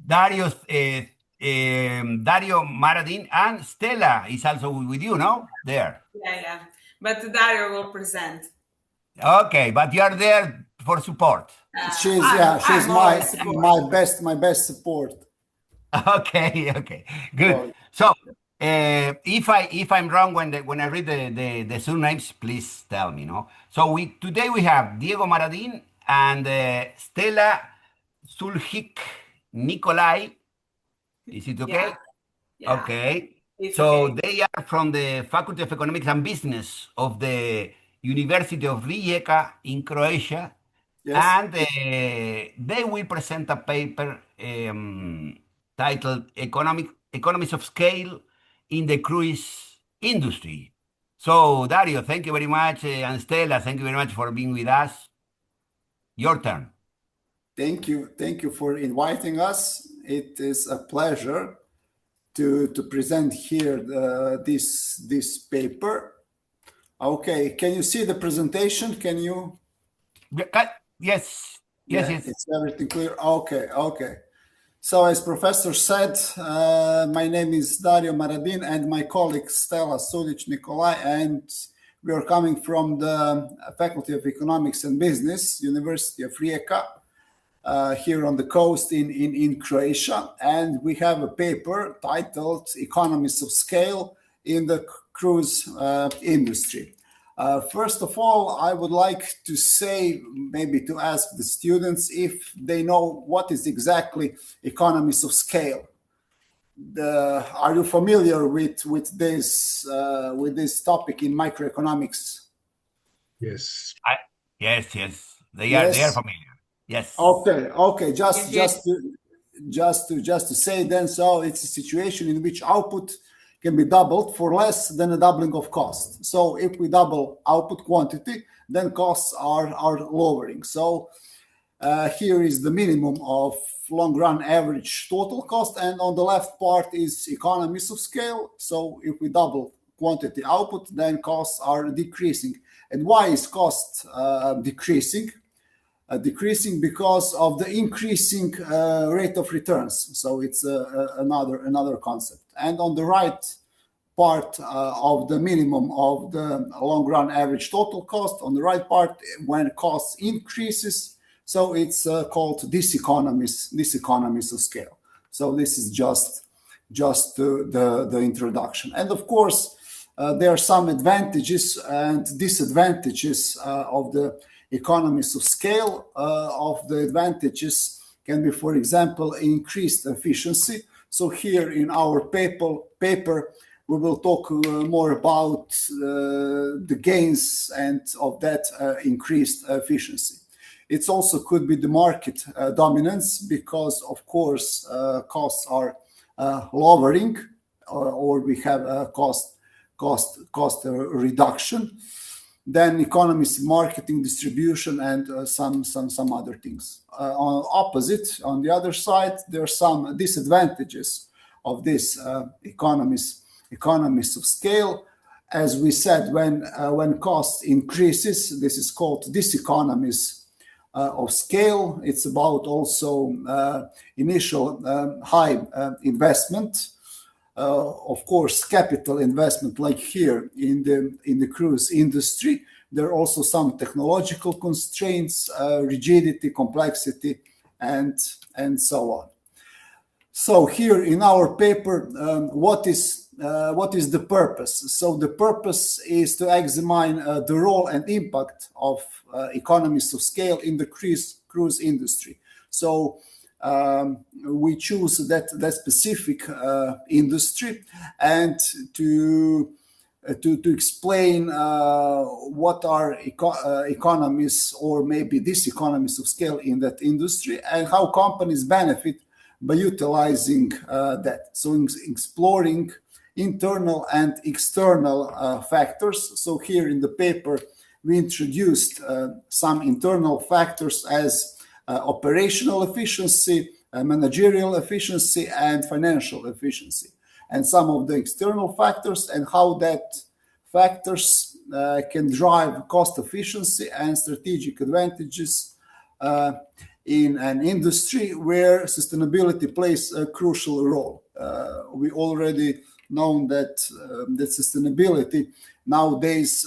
Dario, Dario Maradin and Stella is also with you, no? There. Yeah. But Dario will present. Okay, but you are there for support. She's my best support. Okay, good. So, if I'm wrong when I read the surnames, please tell me, no? So today we have Diego Maradin and Stella Suljić Nikolaj. Is it okay? Yeah. Okay. It's so okay. They are from the Faculty of Economics and Business of the University of Rijeka in Croatia. Yes. And they will present a paper titled Economies of Scale in the Cruise Industry. So, Dario, thank you very much. And Stella, thank you very much for being with us. Your turn. Thank you. Thank you for inviting us. It is a pleasure to present here this paper. Okay, can you see the presentation? Can you? Yes. It's everything clear. Okay. So as Professor said, my name is Dario Maradin and my colleague Stella Suljić Nikolaj, and we are coming from the Faculty of Economics and Business, University of Rijeka, here on the coast in Croatia. And we have a paper titled Economies of Scale in the Cruise Industry. First of all, I would like to say, maybe to ask the students if they know what is exactly economies of scale. Are you familiar with this topic in microeconomics? Yes. Yes. They are familiar. Yes. Okay. Just to say then, so it's a situation in which output can be doubled for less than a doubling of cost. So if we double output quantity, then costs are lowering. So here is the minimum of long run average total cost, and on the left part is economies of scale. So if we double quantity output, then costs are decreasing. And why is cost decreasing? Decreasing because of the increasing rate of returns. So it's another concept. And on the right part of the minimum of the long run average total cost, on the right part, when cost increases, so it's called diseconomies of scale. So this is just the introduction. And of course, there are some advantages and disadvantages of the economies of scale. Of the advantages can be, for example, increased efficiency. So here in our paper we will talk more about the gains and of that increased efficiency. It also could be the market dominance, because of course costs are lowering, or we have a cost reduction. Then economies, marketing, distribution, and some other things. On the other side, there are some disadvantages of this economies of scale. As we said, when cost increases, this is called diseconomies of scale. It's about also initial high investment. Of course, capital investment, like here in the cruise industry. There are also some technological constraints, rigidity, complexity, and so on. So here in our paper, what is the purpose? So the purpose is to examine the role and impact of economies of scale in the cruise industry. So we choose that specific industry, and to explain what are economies or maybe diseconomies of scale in that industry, and how companies benefit by utilizing that. So exploring internal and external factors. So here in the paper we introduced some internal factors as operational efficiency, managerial efficiency, and financial efficiency, and some of the external factors and how that factors can drive cost efficiency and strategic advantages in an industry where sustainability plays a crucial role. We already know that sustainability nowadays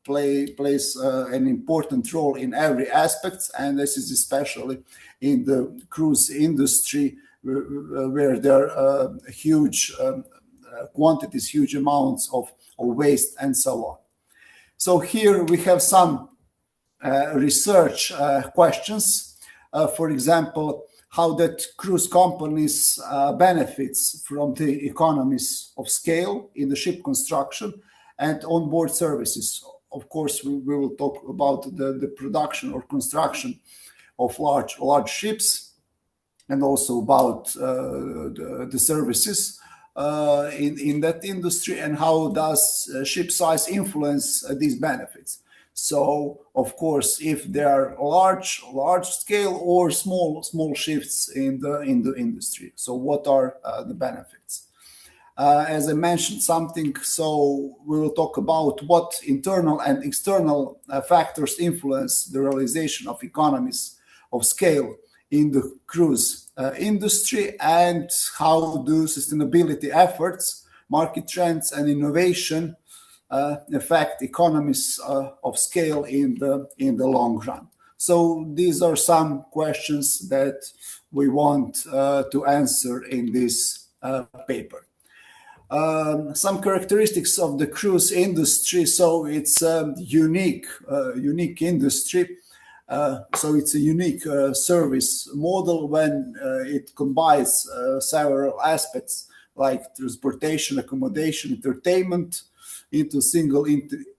plays an important role in every aspect, and this is especially in the cruise industry, where there are huge quantities, huge amounts of waste, and so on. So here we have some research questions. For example, how that cruise companies benefits from the economies of scale in the ship construction and onboard services. Of course, we will talk about the production or construction of large ships, and also about the services in that industry, and how does ship size influence these benefits. So, of course, if there are large scale or small shifts in the industry, so what are the benefits? As I mentioned something, so we will talk about what internal and external factors influence the realization of economies of scale in the cruise industry, and how do sustainability efforts, market trends, and innovation affect economies of scale in the long run. So these are some questions that we want to answer in this paper. Some characteristics of the cruise industry. So it's a unique industry. So it's a unique service model when it combines several aspects like transportation, accommodation, entertainment into single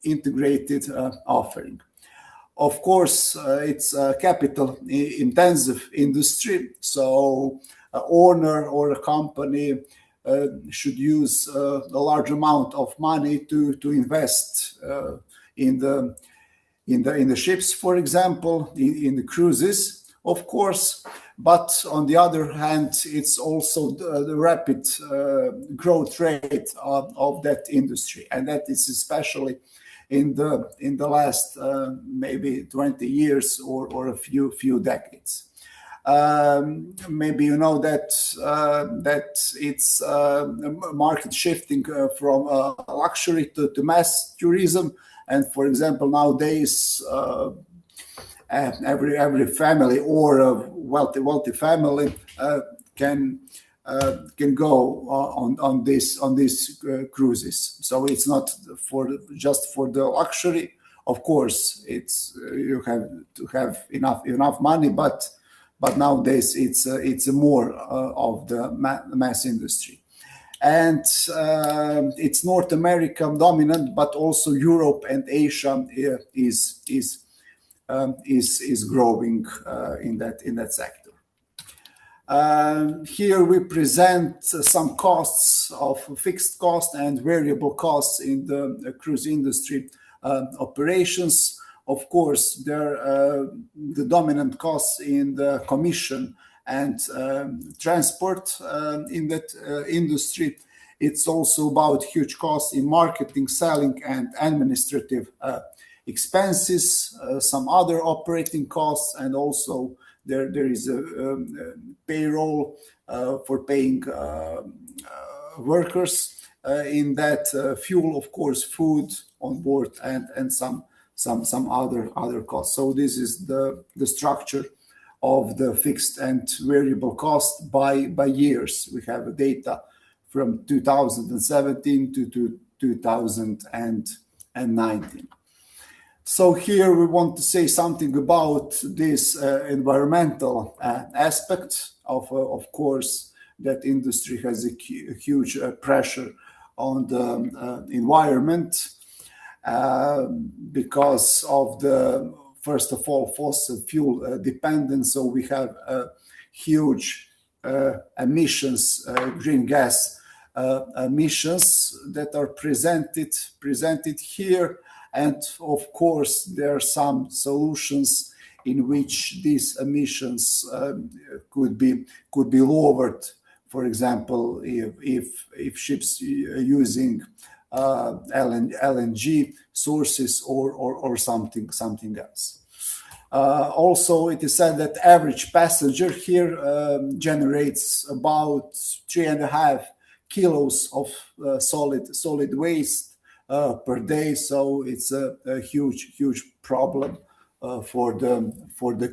integrated offering. Of course, it's a capital-intensive industry, so an owner or a company should use a large amount of money to invest in the ships, for example, in the cruises, of course. But on the other hand, it's also the rapid growth rate of that industry, and that is especially in the last maybe 20 years or a few decades. Maybe you know that it's market shifting from luxury to mass tourism, and for example nowadays every family or a wealthy family can go on these cruises. So it's not just for the luxury. Of course, you have to have enough money, but nowadays it's more of the mass industry, and it's North America dominant, but also Europe and Asia is growing in that sector. Here we present some costs of fixed cost and variable costs in the cruise industry operations. Of course, the dominant costs in the commission and transport in that industry. It's also about huge costs in marketing, selling, and administrative expenses, some other operating costs, and also there is a payroll for paying workers in that, fuel, of course, food on board, and some other costs. So this is the structure of the fixed and variable cost by years. We have data from 2017 to 2019. So here we want to say something about this environmental aspect of course, that industry has a huge pressure on the environment because of the, first of all, fossil fuel dependence. So we have huge emissions, green gas emissions that are presented here. And of course, there are some solutions in which these emissions could be lowered. For example, if ships using LNG sources or something else. Also, it is said that average passenger here generates about 3.5 kilos of solid waste per day. So it's a huge problem for the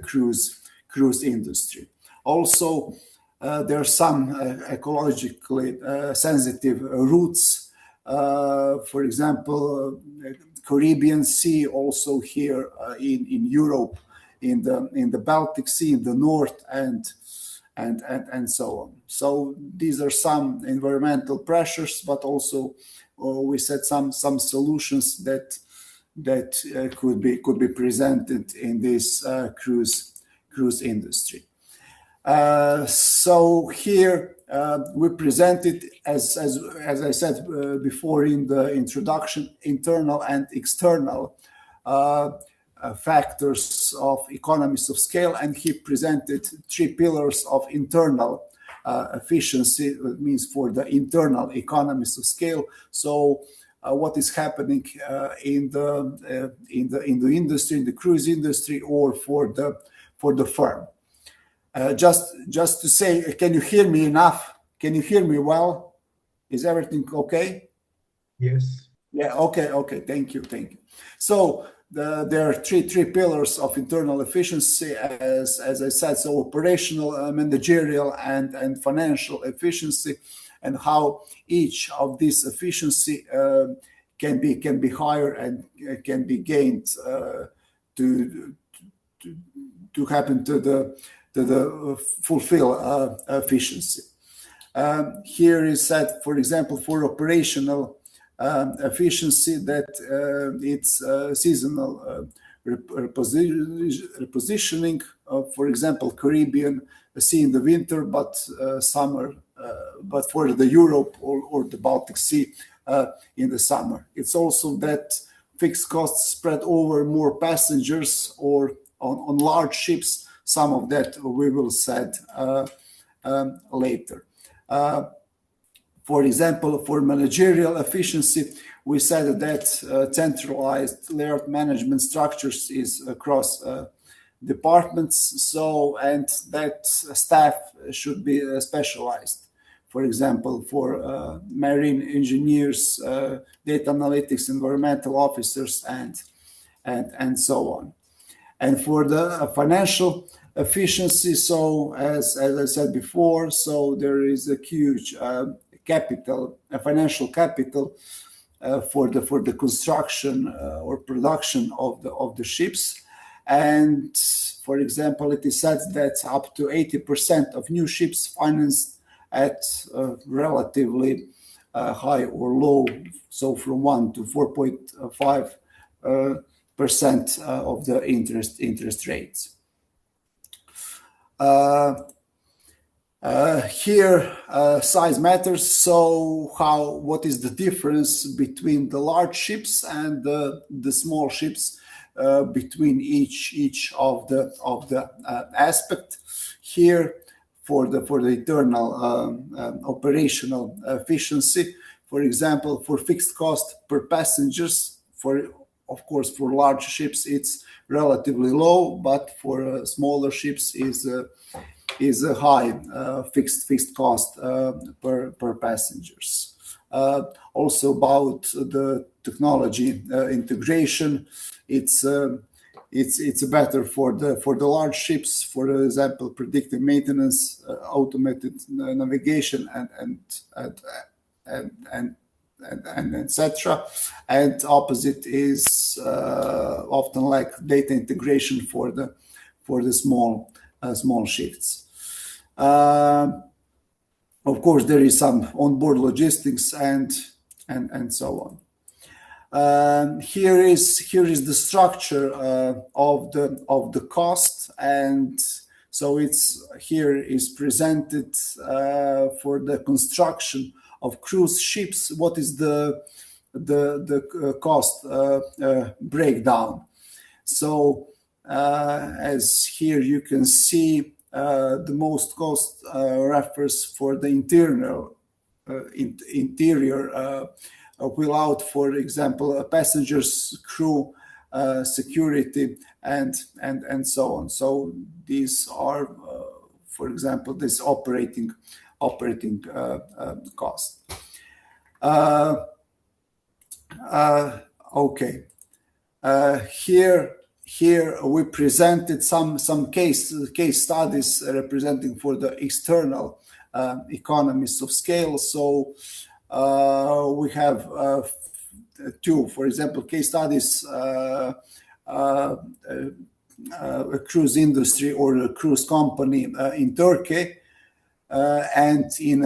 cruise industry. Also, there are some ecologically sensitive routes. For example, Caribbean Sea, also here in Europe, in the Baltic Sea, in the north, and so on. So these are some environmental pressures, but also we said some solutions that could be presented in this cruise industry. So here we presented, as I said before in the introduction, internal and external factors of economies of scale, and he presented 3 pillars of internal efficiency. That means for the internal economies of scale. So what is happening in the industry, in the cruise industry, or for the firm. Just to say, can you hear me enough? Can you hear me well? Is everything okay? Yes. Yeah. Okay. Thank you. So there are three pillars of internal efficiency, as I said. So operational, managerial, and financial efficiency, and how each of these efficiency can be higher and can be gained to happen to the fulfill efficiency. Here is said, for example, for operational efficiency, that it's seasonal repositioning. For example, Caribbean Sea in the winter, but summer, but for the Europe or the Baltic Sea in the summer. It's also that fixed costs spread over more passengers or on large ships. Some of that we will said later. For example, for managerial efficiency, we said that centralized layered management structures is across departments. So, and that staff should be specialized. For example, for marine engineers, data analytics, environmental officers, and so on. And for the financial efficiency, so as I said before, so there is a huge financial capital for the construction or production of the ships. And for example, it is said that up to 80% of new ships financed at relatively high or low, so from 1 to 4.5% of the interest rates. Here, size matters. So, what is the difference between the large ships and the small ships, between each of the aspect? Here, for the internal operational efficiency, for example, for fixed cost per passengers, of course, for large ships it's relatively low, but for smaller ships is a high fixed cost per passengers. Also about the technology integration, it's better for the large ships. For example, predictive maintenance, automated navigation, and etc. And opposite is often like data integration for the small ships. Of course, there is some onboard logistics and so on. Here is the structure of the cost, and so here is presented for the construction of cruise ships. What is the cost breakdown? So as here you can see, the most cost refers for the interior without, for example, passengers, crew, security, and so on. So these are, for example, this operating cost. Okay. Here we presented some case studies representing for the external economies of scale. So we have two, for example, case studies: a cruise industry or a cruise company in Turkey and in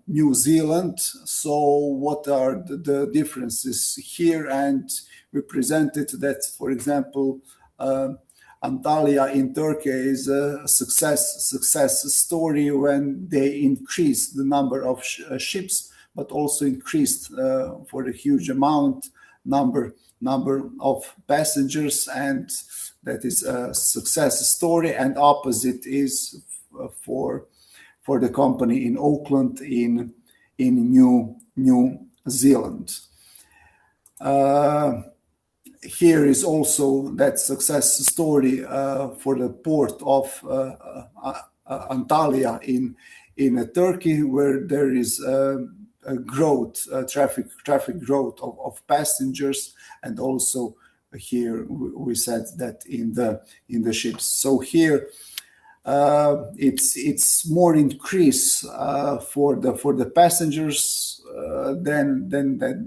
New Zealand. So what are the differences here? And we presented that, for example, Antalya in Turkey is a success story when they increased the number of ships, but also increased for a huge number of passengers, and that is a success story. And opposite is for the company in Auckland in New Zealand. Here is also that success story for the port of Antalya in Turkey, where there is a growth, traffic growth of passengers, and also here we said that in the ships. So here it's more increase for the passengers than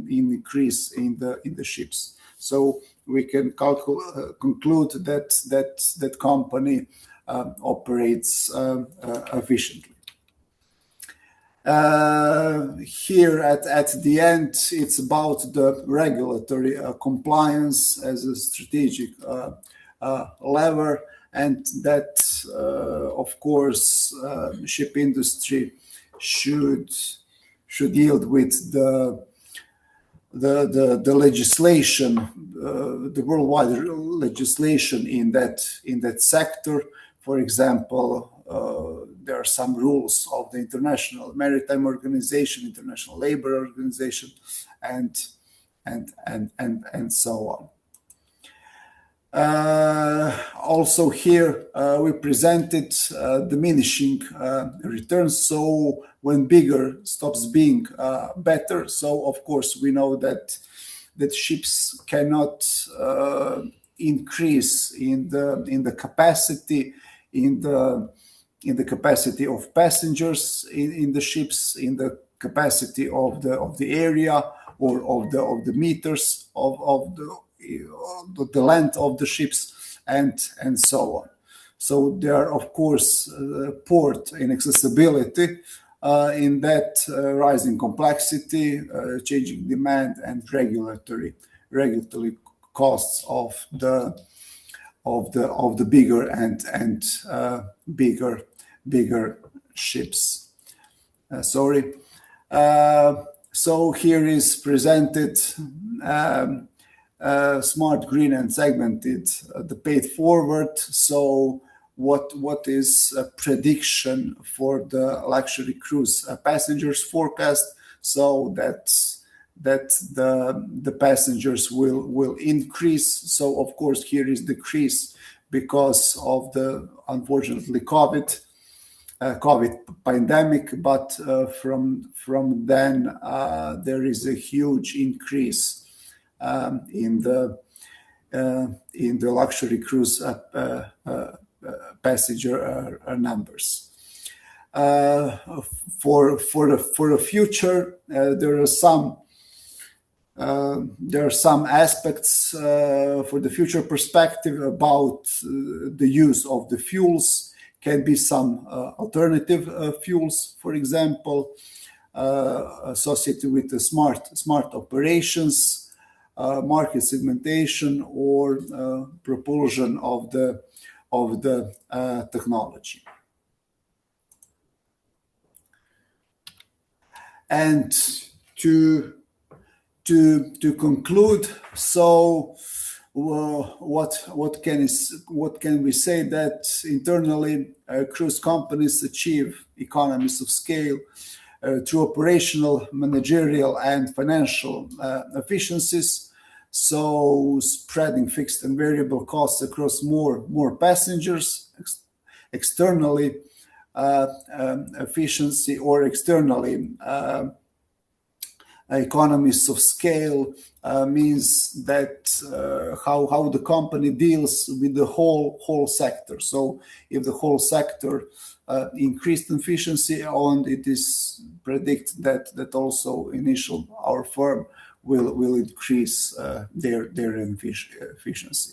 increase in the ships. So we can conclude that company operates efficiently. Here at the end, it's about the regulatory compliance as a strategic lever, and that, of course, ship industry should deal with the legislation, the worldwide legislation in that sector. For example, there are some rules of the International Maritime Organization, International Labour Organization, and so on. Also here we presented diminishing returns. So when bigger stops being better, so of course we know that ships cannot increase in the capacity, in the capacity of passengers in the ships, in the capacity of the area or of the meters of the length of the ships, and so on. So there are, of course, port inaccessibility in that rising complexity, changing demand, and regulatory costs of the bigger and bigger ships. So here is presented smart, green, and segmented the paid forward. So what is a prediction for the luxury cruise passengers forecast? So that the passengers will increase. So of course here is decrease because of the, unfortunately, COVID pandemic, but from then there is a huge increase in the luxury cruise passenger numbers. For the future, there are some aspects for the future perspective about the use of the fuels. Can be some alternative fuels, for example, associated with the smart operations, market segmentation, or propulsion of the technology. And to conclude, so what can we say? That internally cruise companies achieve economies of scale through operational, managerial, and financial efficiencies. so spreading fixed and variable costs across more passengers, externally efficiency, or externally economies of scale means that how the company deals with the whole sector. So if the whole sector increased efficiency, and it is predicted that also initial our firm will increase their efficiency.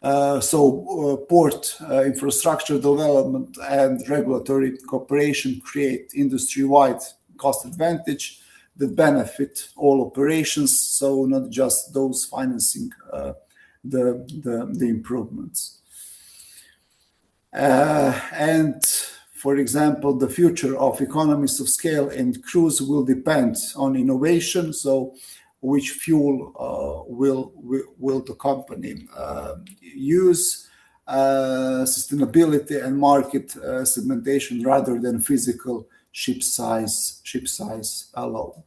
So port infrastructure development and regulatory cooperation create industry-wide cost advantage that benefit all operations. So not just those financing the improvements. And for example, the future of economies of scale and cruise will depend on innovation. So which fuel will the company use, sustainability and market segmentation rather than physical ship size alone.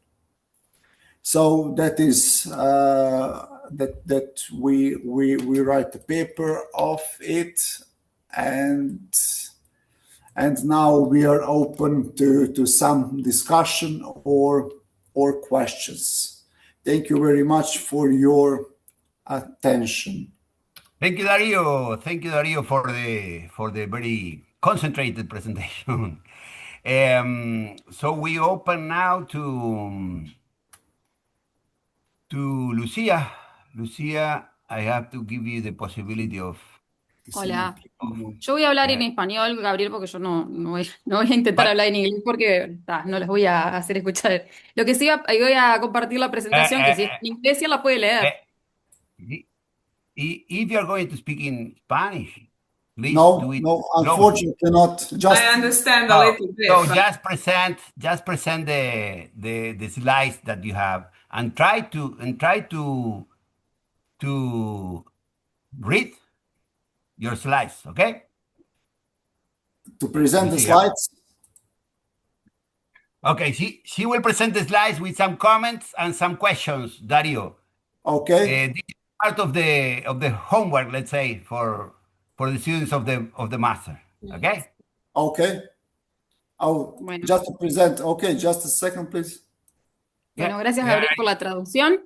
So that is that we write the paper of it, and now we are open to some discussion or questions. Thank you very much for your attention. Thank you, Dario. Thank you, Dario, for the very concentrated presentation. So we open now to Lucia. Lucia, I have to give you the possibility of... Hola, yo voy a hablar en español, Gabriel, porque yo no voy a intentar hablar en inglés porque no los voy a hacer escuchar. Lo que sí voy a compartir la presentación, que si es en inglés ya la puede leer. If you're going to speak in Spanish, please do it. No, unfortunately not. Just I understand a little bit. So just present the slides that you have, and try to read your slides, okay? To present the slides? Okay, she will present the slides with some comments and some questions, Dario. Okay. This is part of the homework, let's say, for the students of the master, okay? Okay. Bueno. Just to present. Okay, just a second, please. Bueno, gracias, Gabriel, por la traducción.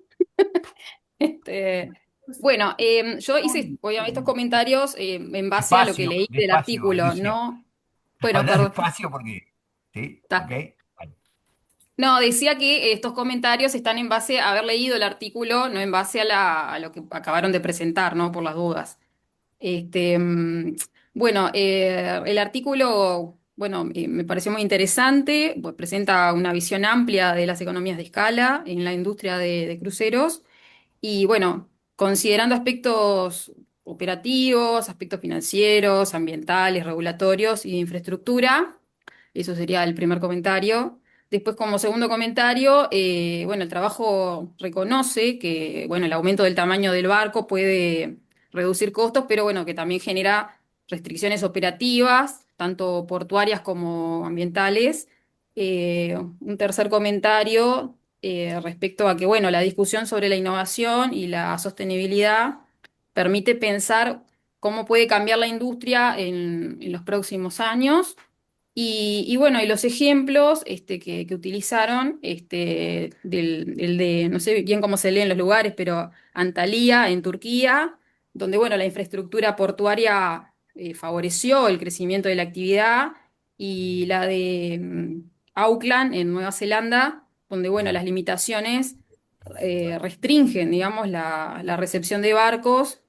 Bueno, yo hice obviamente estos comentarios en base a lo que leí del artículo, Lucia. ¿no? Bueno, perdón. Despacio porque... ¿sí? Okay. No, decía que estos comentarios están en base a haber leído el artículo, no en base a lo que acabaron de presentar, ¿no? Por las dudas. Bueno, el artículo, bueno, me pareció muy interesante, pues presenta una visión amplia de las economías de escala en la industria de cruceros y, bueno, considerando aspectos operativos, aspectos financieros, ambientales, regulatorios y de infraestructura. Eso sería el primer comentario. Después, como segundo comentario, bueno, el trabajo reconoce que, bueno, el aumento del tamaño del barco puede reducir costos, pero bueno, que también genera restricciones operativas, tanto portuarias como ambientales. Un tercer comentario respecto a que, bueno, la discusión sobre la innovación y la sostenibilidad permite pensar cómo puede cambiar la industria en los próximos años. Y bueno, y los ejemplos que utilizaron, el de, no sé bien cómo se lee en los lugares, pero Antalya en Turquía, donde bueno, la infraestructura portuaria favoreció el crecimiento de la actividad, y la de Auckland en Nueva Zelanda, donde bueno, las limitaciones restringen, digamos, la recepción de barcos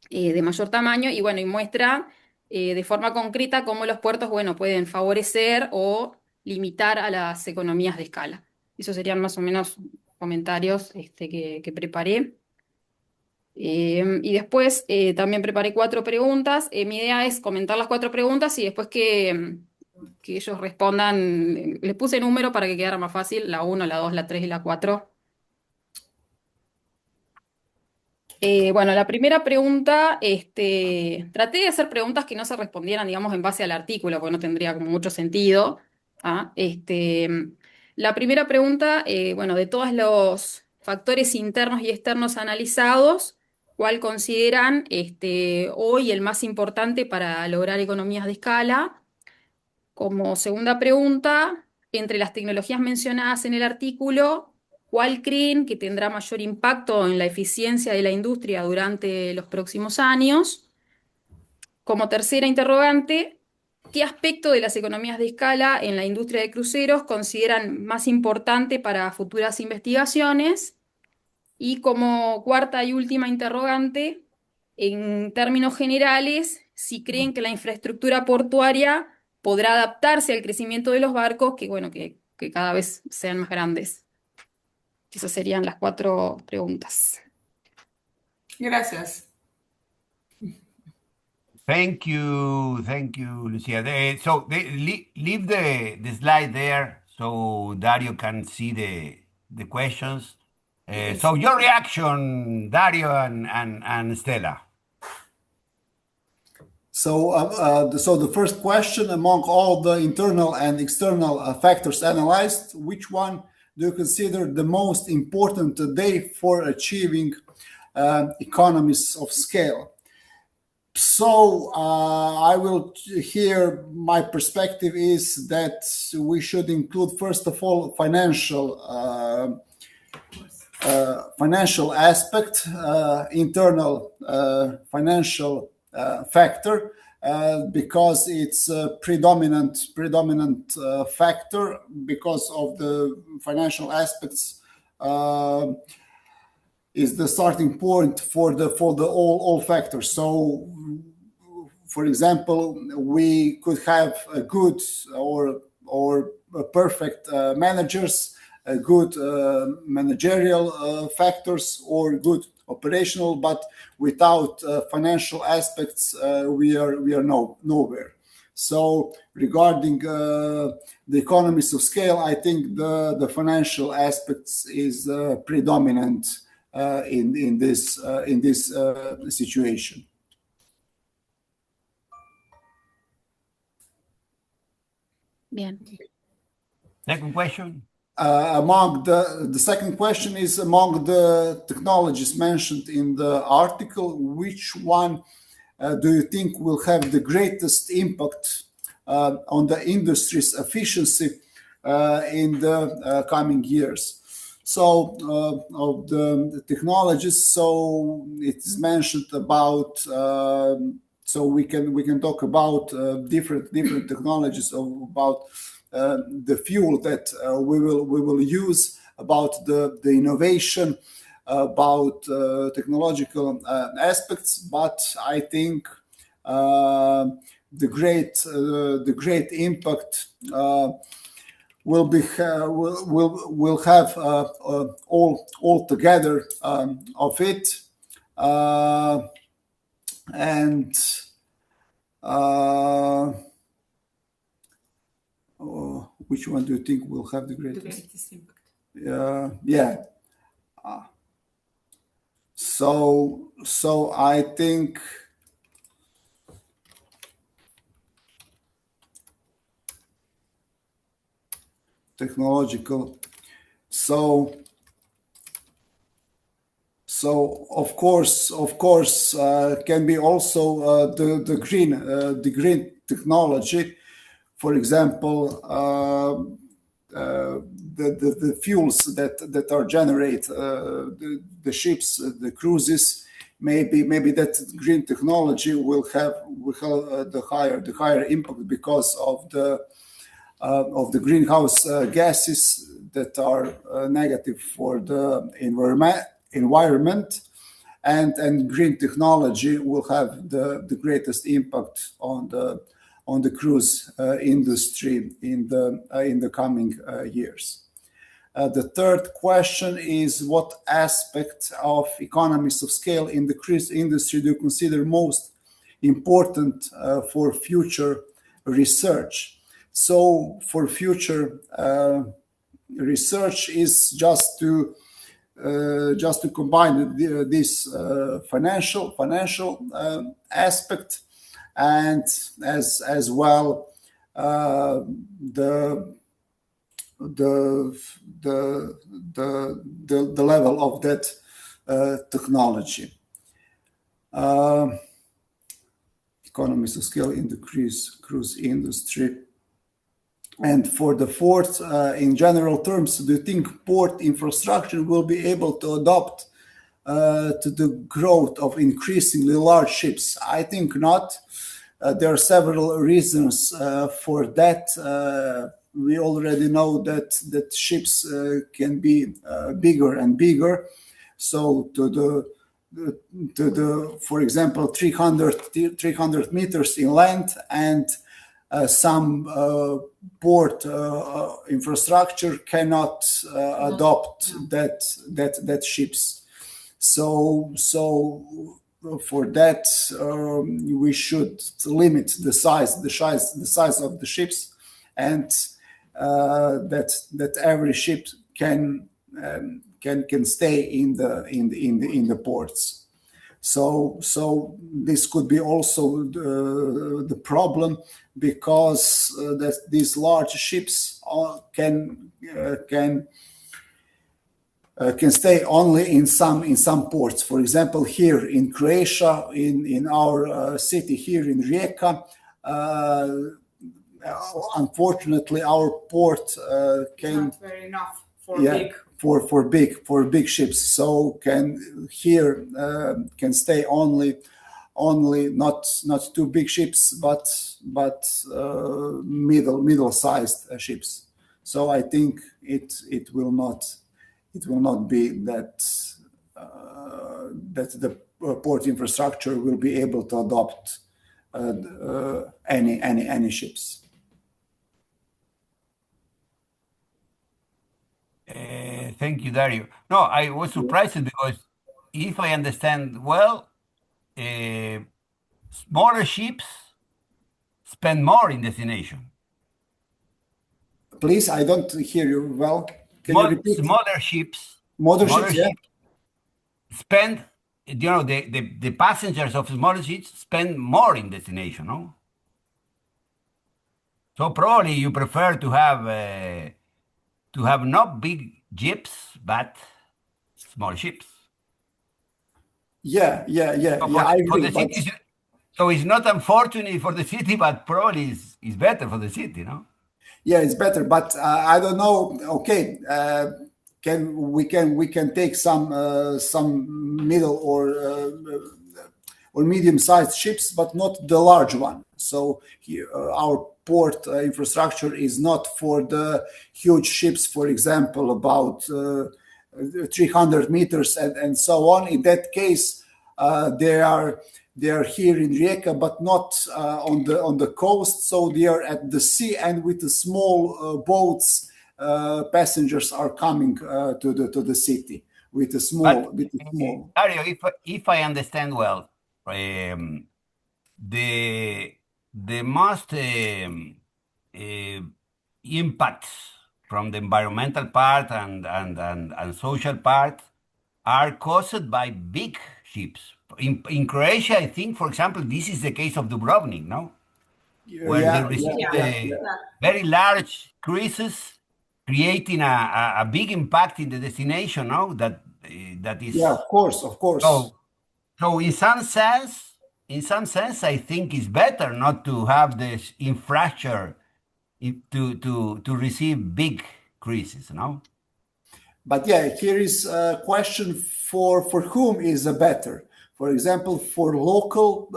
de mayor tamaño, y bueno, y muestra de forma concreta cómo los puertos, bueno, pueden favorecer o limitar a las economías de escala. Esos serían más o menos comentarios que preparé. Y después también preparé 4 preguntas. Mi idea es comentar las 4 preguntas y después que ellos respondan. Les puse número para que quedara más fácil, la 1, la 2, la 3 y la 4. Bueno, la primera pregunta, traté de hacer preguntas que no se respondieran, digamos, en base al artículo, porque no tendría como mucho sentido. La primera pregunta, bueno, de todos factores internos y externos analizados, ¿cuál consideran hoy el más importante para lograr economías de escala? Como segunda pregunta, entre las tecnologías mencionadas en el artículo, ¿cuál creen que tendrá mayor impacto en la eficiencia de la industria durante los próximos años? Como tercera interrogante, ¿qué aspecto de las economías de escala en la industria de cruceros consideran más importante para futuras investigaciones? Y como cuarta y última interrogante, en términos generales, si creen que la infraestructura portuaria podrá adaptarse al crecimiento de los barcos, que bueno, que cada vez sean más grandes. Esas serían las 4 preguntas. Gracias. Thank you, Lucia. Leave the slide there so Dario can see the questions. So your reaction, Dario and Stella. So the first question, among all the internal and external factors analyzed, which one do you consider the most important today for achieving economies of scale? So I will here, my perspective is that we should include, first of all, financial aspect, internal financial factor, because it's a predominant factor, because of the financial aspects is the starting point for the all factors. So, for example, we could have a good or a perfect managers, a good managerial factors, or good operational, but without financial aspects, we are nowhere. So regarding the economies of scale, I think the financial aspects is predominant in this situation. Bien. Second question. Among the second question is, among the technologies mentioned in the article, which one do you think will have the greatest impact on the industry's efficiency in the coming years? So of the technologies, so it's mentioned about. So we can talk about different technologies about the fuel that we will use, about the innovation, about technological aspects. But I think the great impact will have all together of it, and which one do you think will have the greatest impact? Yeah. So I think technological. So of course can be also the green technology. For example, the fuels that are generate the ships, the cruises. Maybe that green technology will have the higher impact because of the greenhouse gases that are negative for the environment, and green technology will have the greatest impact on the cruise industry in the coming years. The third question is, what aspect of economies of scale in the cruise industry do you consider most important for future research? So for future research is just to combine this financial aspect, and as well the the level of that technology. Economies of scale in the cruise industry. And for the fourth, in general terms, do you think port infrastructure will be able to adapt to the growth of increasingly large ships? I think not. There are several reasons for that. We already know that ships can be bigger and bigger. So for example, 300 meters in length, and some port infrastructure cannot adopt that ships. So for that, we should limit the size of the ships, and that every ship can stay in the ports. So this could be also the problem, because that these large ships can stay only in some ports. For example, here in Croatia, in our city here in Rijeka, unfortunately our port can not very enough for big ships. So can stay only not too big ships, but middle-sized ships. So I think it will not be that the port infrastructure will be able to adopt any ships. Thank you, Dario. No, I was surprised because if I understand well, smaller ships spend more in destination. Please, I don't hear you well. Can you repeat? Smaller ships spend, the passengers of smaller ships spend more in destination, no? So probably you prefer to have not big ships, but small ships. Yeah, I agree. So it's not unfortunate for the city, but probably it's better for the city, no? Yeah, it's better, but I don't know. Okay, we can take some middle or medium-sized ships, but not the large one. So here, our port infrastructure is not for the huge ships, for example, about 300 meters and so on. In that case, they are here in Rijeka, but not on the coast. So they are at the sea, and with the small boats, passengers are coming to the city with a small. Dario, if I understand well, the most impacts from the environmental part and social part are caused by big ships. In Croatia, I think, for example, this is the case of Dubrovnik, no? Where they receive very large cruises, creating a big impact in the destination, no? That is. Yeah, of course. So in some sense, I think it's better not to have this infrastructure to receive big cruises, no? But yeah, here is a question for whom is better. For example, for local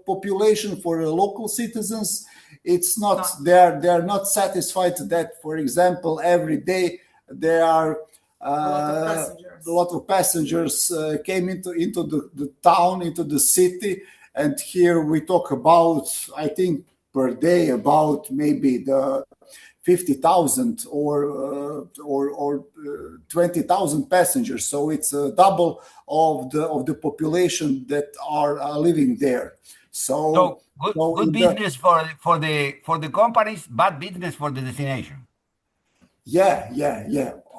population, for local citizens, it's not. They are not satisfied that, for example, every day there are a lot of passengers came into the town, into the city, and here we talk about, I think, per day about maybe the 50,000 or 20,000 passengers. So it's a double of the population that are living there. So good business for the companies, bad business for the destination. Yeah.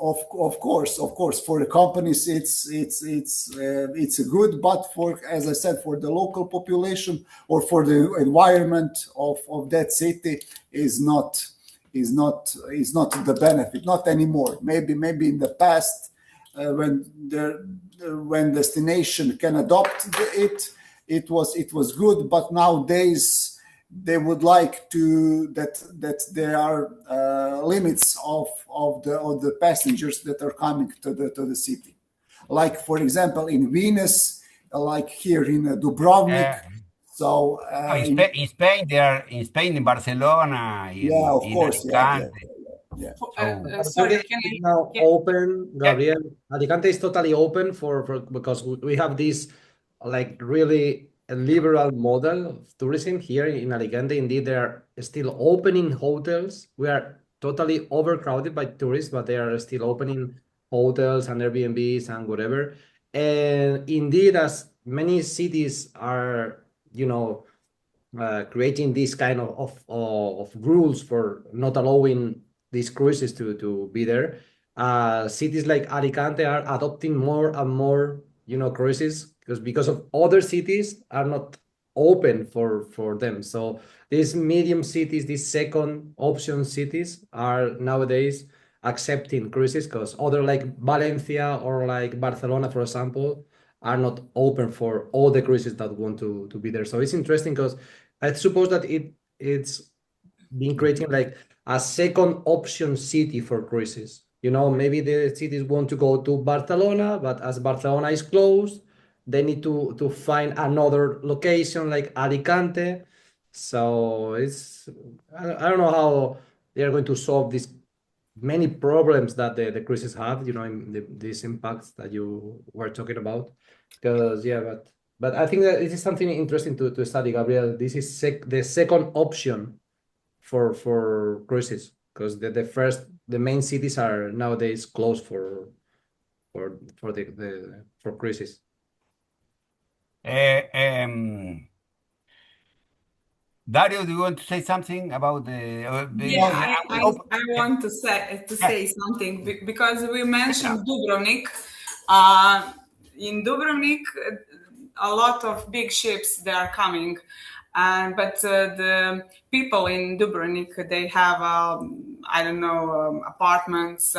Of course. For the companies, it's good, but as I said, for the local population or for the environment of that city is not is not the benefit, not anymore. Maybe in the past, when destination can adopt it was good, but nowadays they would like to that there are limits of the passengers that are coming to the city. Like for example in Venice, like here in Dubrovnik. So in Spain, they are in Spain, in Barcelona, of course, Alicante. Yeah. Sorry, Alicante is now open, Gabriel. Alicante is totally open for because we have this like really a liberal model of tourism here in Alicante. Indeed, they are still opening hotels. We are totally overcrowded by tourists, but they are still opening hotels and Airbnbs and whatever. And indeed, as many cities are, creating this kind of rules for not allowing these cruises to be there. Cities like Alicante are adopting more and more, cruises because of other cities are not open for them. So these medium cities, these second option cities are nowadays accepting cruises because other like Valencia or like Barcelona, for example, are not open for all the cruises that want to be there. So it's interesting because I suppose that it's been creating like a second option city for cruises. Maybe the cities want to go to Barcelona, but as Barcelona is closed, they need to find another location like Alicante. So I don't know how they are going to solve these many problems that the cruises have, in these impacts that you were talking about. Because but I think that this is something interesting to study, Gabriel. This is the second option for cruises because the main cities are nowadays closed for cruises. Dario, do you want to say something about Yeah, I want to say something because we mentioned Dubrovnik. In Dubrovnik, a lot of big ships they are coming, but the people in Dubrovnik they have apartments,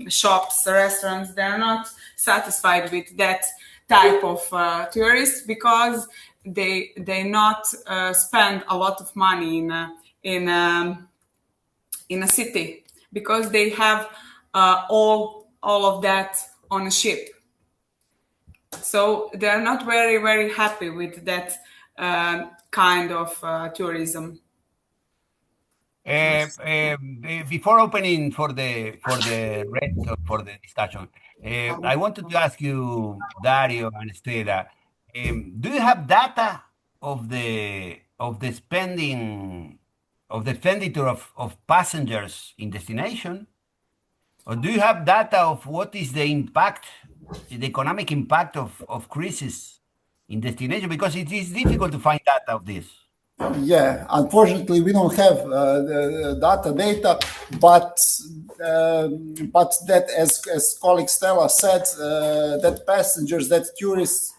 shops, restaurants. They are not satisfied with that type of tourists because they not spend a lot of money in a city because they have all of that on a ship. So they are not very, very happy with that kind of tourism. Before opening for the rest of, for the discussion, I wanted to ask you, Dario and Stella, do you have data of the spending of the expenditure of passengers in destination? Or do you have data of what is the impact, the economic impact of cruises in destination? Because it is difficult to find data of this. Yeah, unfortunately, we don't have the data, but that, as colleague Stella said, that passengers, that tourists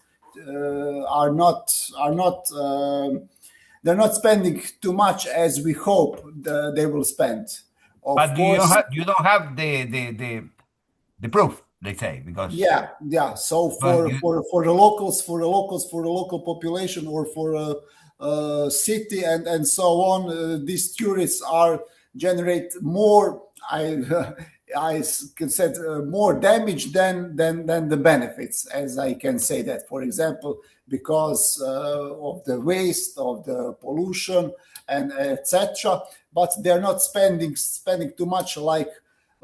are not they're not spending too much as we hope they will spend. But you don't have the proof, they say, because So for the locals, for the local population, or for city and so on, these tourists generate more. I can say more damage than the benefits, as I can say that. For example, because of the waste, of the pollution, and etc. But they're not spending too much, like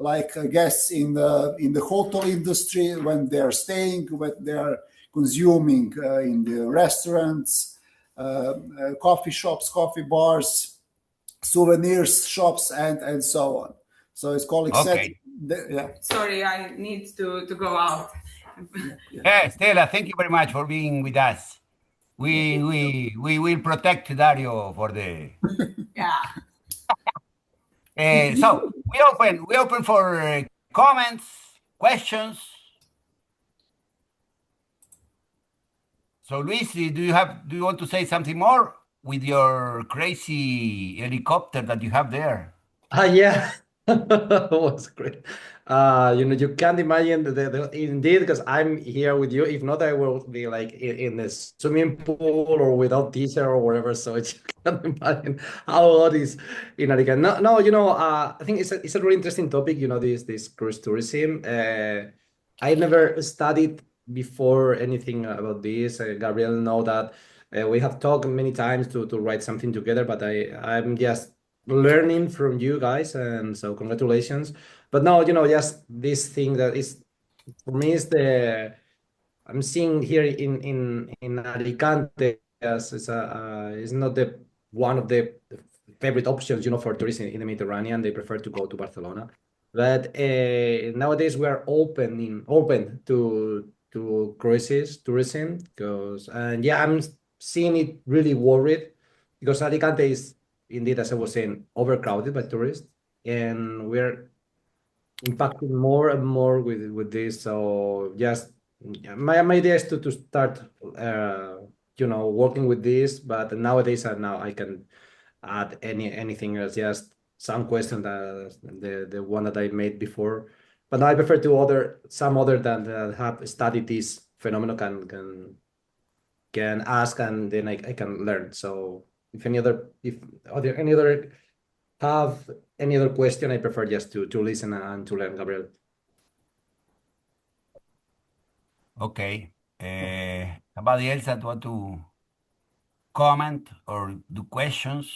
I guess in the hotel industry, when they're staying, when they're consuming in the restaurants, coffee shops, coffee bars, souvenirs shops, and so on. So as colleague said, Sorry, I need to go out. Stella, thank you very much for being with us. We will protect Dario for the. So we open for comments, questions. So Luis, do you want to say something more? with your crazy helicopter that you have there. Yeah, it was great. You can't imagine indeed, because I'm here with you. If not, I will be like in the swimming pool or without t-shirt or whatever. So you can't imagine how hot is in Alicante. No, no, I think it's a really interesting topic. This cruise tourism. I never studied before anything about this. Gabriel know that we have talked many times to write something together, but I'm just learning from you guys, and so congratulations. But no, just this thing that is for me is I'm seeing here in Alicante as is not the one of the favorite options, for tourists in the Mediterranean. They prefer to go to Barcelona, but nowadays we are open to cruises tourism, because and yeah, I'm seeing it really worried, because Alicante is indeed, as I was saying, overcrowded by tourists, and we're impacted more and more with this. So just my idea is to start working with this, but nowadays now I can add anything else, just some question that the one that I made before, but I prefer to some other than that have studied this phenomenon can ask, and then I can learn. So if any other have any other question, I prefer just to listen and to learn, Gabriel. Okay. Somebody else that want to comment or do questions?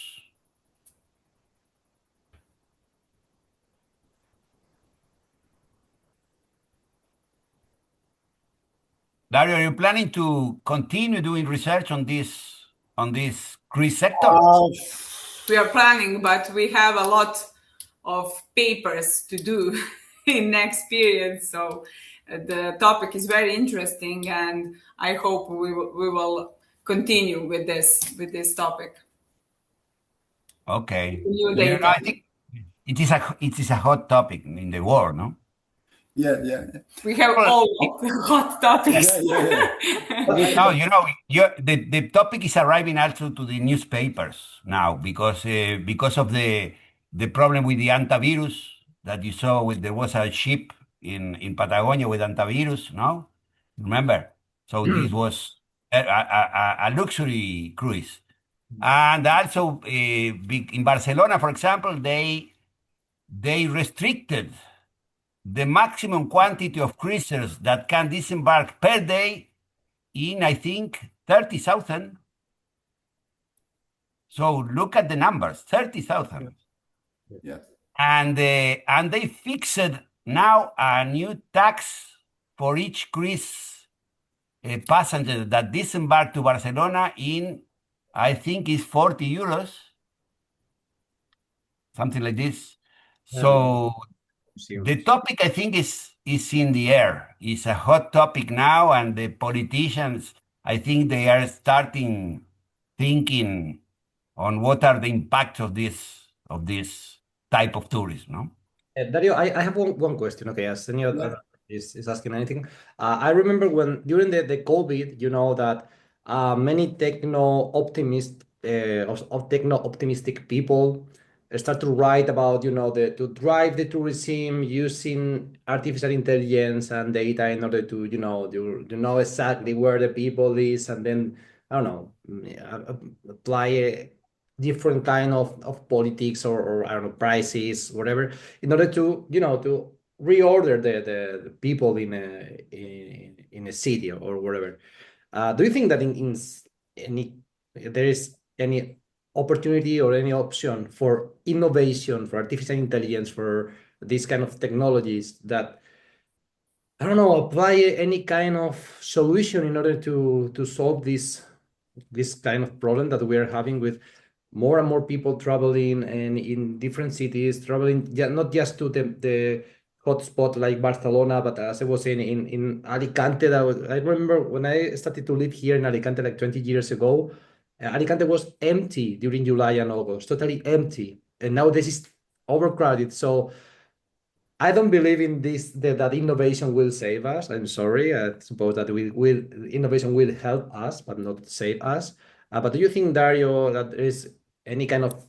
Dario, are you planning to continue doing research on this cruise sector? We are planning, but we have a lot of papers to do in next period. So the topic is very interesting, and I hope we will continue with this topic. Okay. New data. I think it is a hot topic in the world, no? Yeah. We have all hot topics. No, the topic is arriving also to the newspapers now because of the problem with the antivirus that you saw. There was a ship in Patagonia with antivirus, no? Remember? So this was a luxury cruise. And also in Barcelona, for example, they restricted the maximum quantity of cruisers that can disembark per day in, I think, 30,000. So look at the numbers, 30,000. Yeah. And they fixed now a new tax for each cruise passenger that disembark to Barcelona in, I think, is 40 euros, something like this. So the topic, I think, is in the air. It's a hot topic now, and the politicians, I think, they are starting thinking on what are the impacts of this type of tourism. No, Dario, I have one question. Okay, as any other is asking anything. I remember when during the COVID, that many techno optimistic people start to write about to drive the tourism using artificial intelligence and data in order to know exactly where the people is, and then I don't know, apply a different kind of politics or I don't know, prices, whatever, in order to to reorder the people in a city or whatever. Do you think that in any there is any opportunity or any option for innovation, for artificial intelligence, for these kind of technologies that I don't know, apply any kind of solution in order to solve this kind of problem that we are having with more and more people traveling and in different cities, traveling not just to the hotspot like Barcelona, but as I was saying in Alicante. I remember when I started to live here in Alicante like 20 years ago, Alicante was empty during July and August, totally empty. And now this is overcrowded. So I don't believe in this that innovation will save us. I'm sorry. I suppose that innovation will help us, but not save us. But do you think, Dario, that there is any kind of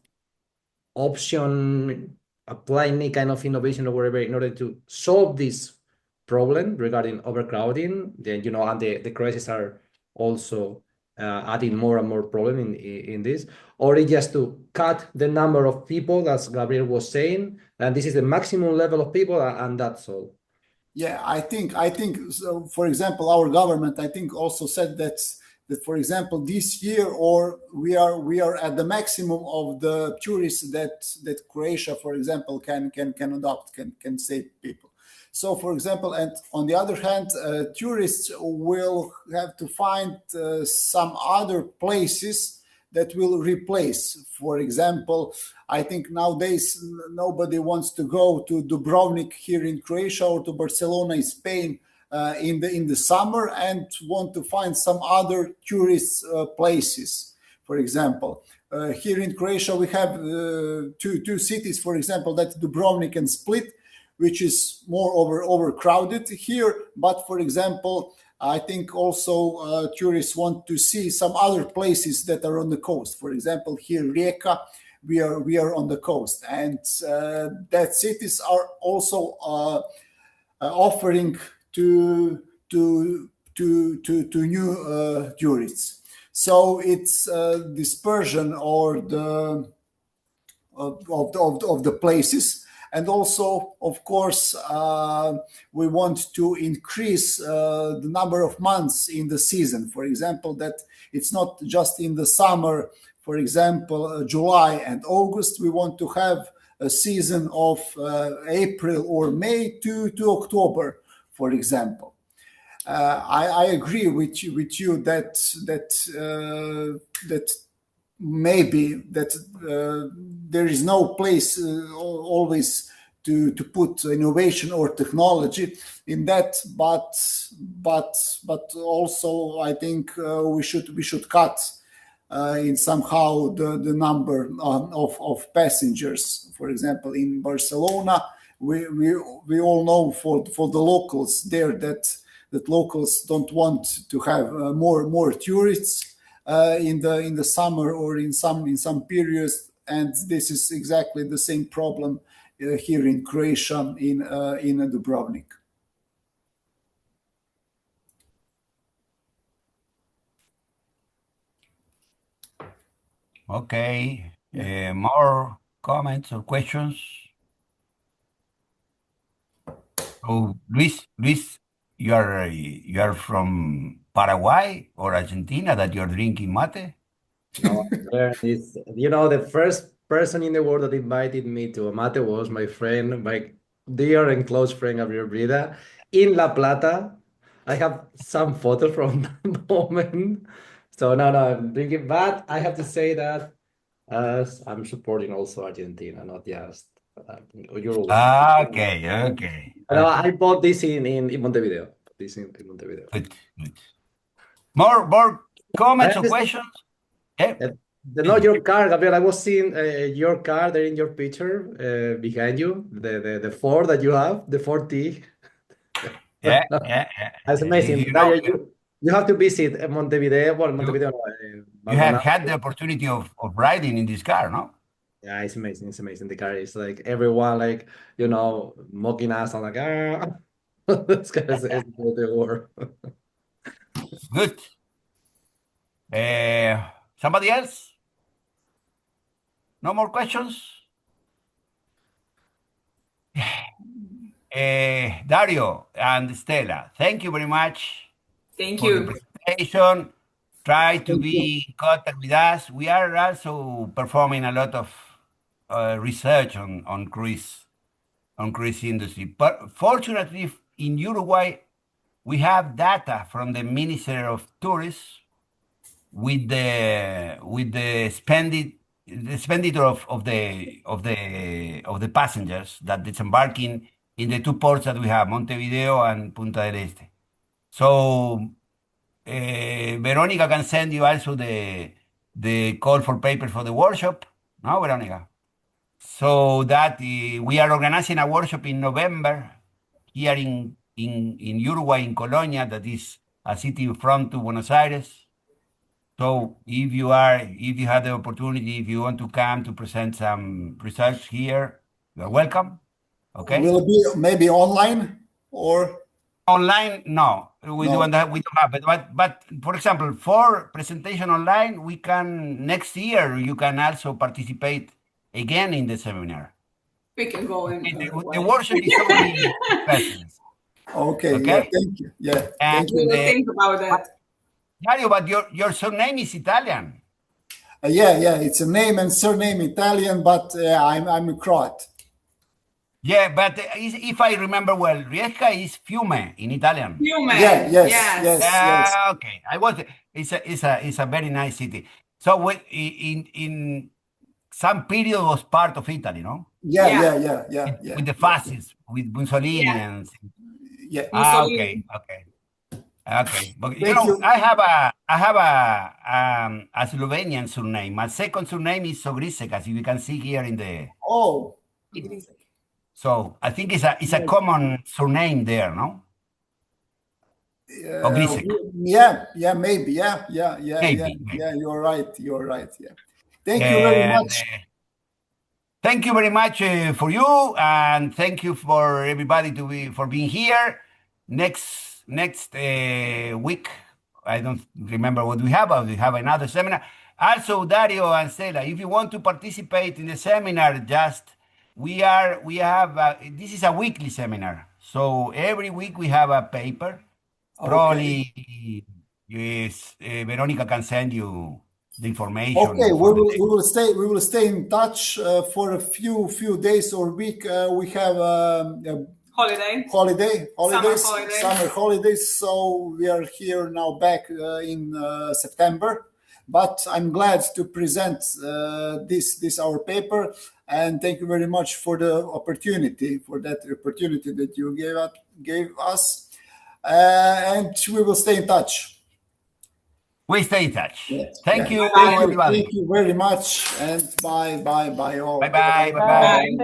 option, apply any kind of innovation or whatever in order to solve this problem regarding overcrowding? Then, and the crises are also adding more and more problem in this, or it just to cut the number of people, as Gabriel was saying, and this is the maximum level of people, and that's all. Yeah, I think so. For example, our government, I think, also said that for example, this year, or we are at the maximum of the tourists that Croatia, for example, can adopt, can save people. So, for example, and on the other hand, tourists will have to find some other places that will replace. For example, I think nowadays nobody wants to go to Dubrovnik here in Croatia or to Barcelona in Spain in the summer, and want to find some other tourist places. For example, here in Croatia we have two cities, for example, that's Dubrovnik and Split, which is more overcrowded here. But for example, I think also tourists want to see some other places that are on the coast. For example, here Rijeka, we are on the coast, and that cities are also offering to new tourists. So it's dispersion or the of the places. And also, of course, we want to increase the number of months in the season. For example, that it's not just in the summer, for example, July and August. We want to have a season of April or May to October, for example. I agree with you that maybe that there is no place always to put innovation or technology in that, but also I think we should cut in somehow the number of passengers. For example, in Barcelona, we all know for the locals there that locals don't want to have more tourists in the summer or in some periods, and this is exactly the same problem here in Croatia in Dubrovnik. Okay. More comments or questions? Oh, Luis, you are from Paraguay or Argentina that you're drinking mate? No, it's, the first person in the world that invited me to a mate was my friend, my dear and close friend, Gabriel Brida, in La Plata. I have some photos from that moment. So no, I'm drinking, but I have to say that I'm supporting also Argentina, not just Uruguay. Okay. No, I bought this in Montevideo. Good. More comments or questions? No, your car, Gabriel. I was seeing your car there in your picture behind you, the Ford that you have, the 4T. Yeah. That's amazing. You have to visit Montevideo. Well, Montevideo. You have had the opportunity of riding in this car, no? Yeah, it's amazing. It's amazing. The car is like everyone, like, mocking us. I'm like, this guy is the war. Good. Somebody else? No more questions? Dario and Stella, thank you very much. Thank for the you. presentation. Try to be in contact with us. We are also performing a lot of research on cruise industry. But fortunately, in Uruguay, we have data from the Minister of Tourism with the expenditure of the passengers that disembarking in the two ports that we have, Montevideo and Punta del Este. So Veronica can send you also the call for paper for the workshop, no, Veronica? So that we are organizing a workshop in November here in Uruguay, in Colonia, that is a city from to Buenos Aires. So if you have the opportunity, if you want to come to present some research here, you're welcome. Okay. Will it be maybe online or online? No, we No. don't have. We don't have it. But for example, for presentation online, we can next year. You can also participate again in the seminar. We can go in. The workshop is only persons. Okay, Okay. yeah, thank you. Yeah, And thank We you. will think about that. Dario, but your surname is Italian. Yeah, it's a name and surname Italian, but I'm a Croat. Yeah, but if I remember well, Rijeka is Fiume in Italian. Human. Yeah, yes. Okay, I was. It's a very nice city. So in some period was part of Italy, no? Yeah. With the fascists, with Mussolini Yeah. and. Yeah. Mussolini. Okay. But Thank you. I have a Slovenian surname. My second surname is Sogrisek, as you can see here in the. Oh, So I think it's a common surname there, no? Ogrisek. yeah, maybe. Yeah. Maybe. Yeah, you're right. Yeah. Thank you very much. Thank you very much for you, and thank you for everybody for being here. Next week, I don't remember what we have, but we have another seminar. Also, Dario and Stella, if you want to participate in the seminar, this is a weekly seminar. So every week we have a paper. Okay. Probably, yes, Veronica can send you the information. Okay, we will stay in touch for a few days or week. We have summer holidays. So we are here now back in September. But I'm glad to present this our paper, and thank you very much for the opportunity that you gave us, and we will stay in touch. We stay in touch. Yes. Thank you, Thank everybody. Thank you very much, and bye all. Bye. Bye. Bye.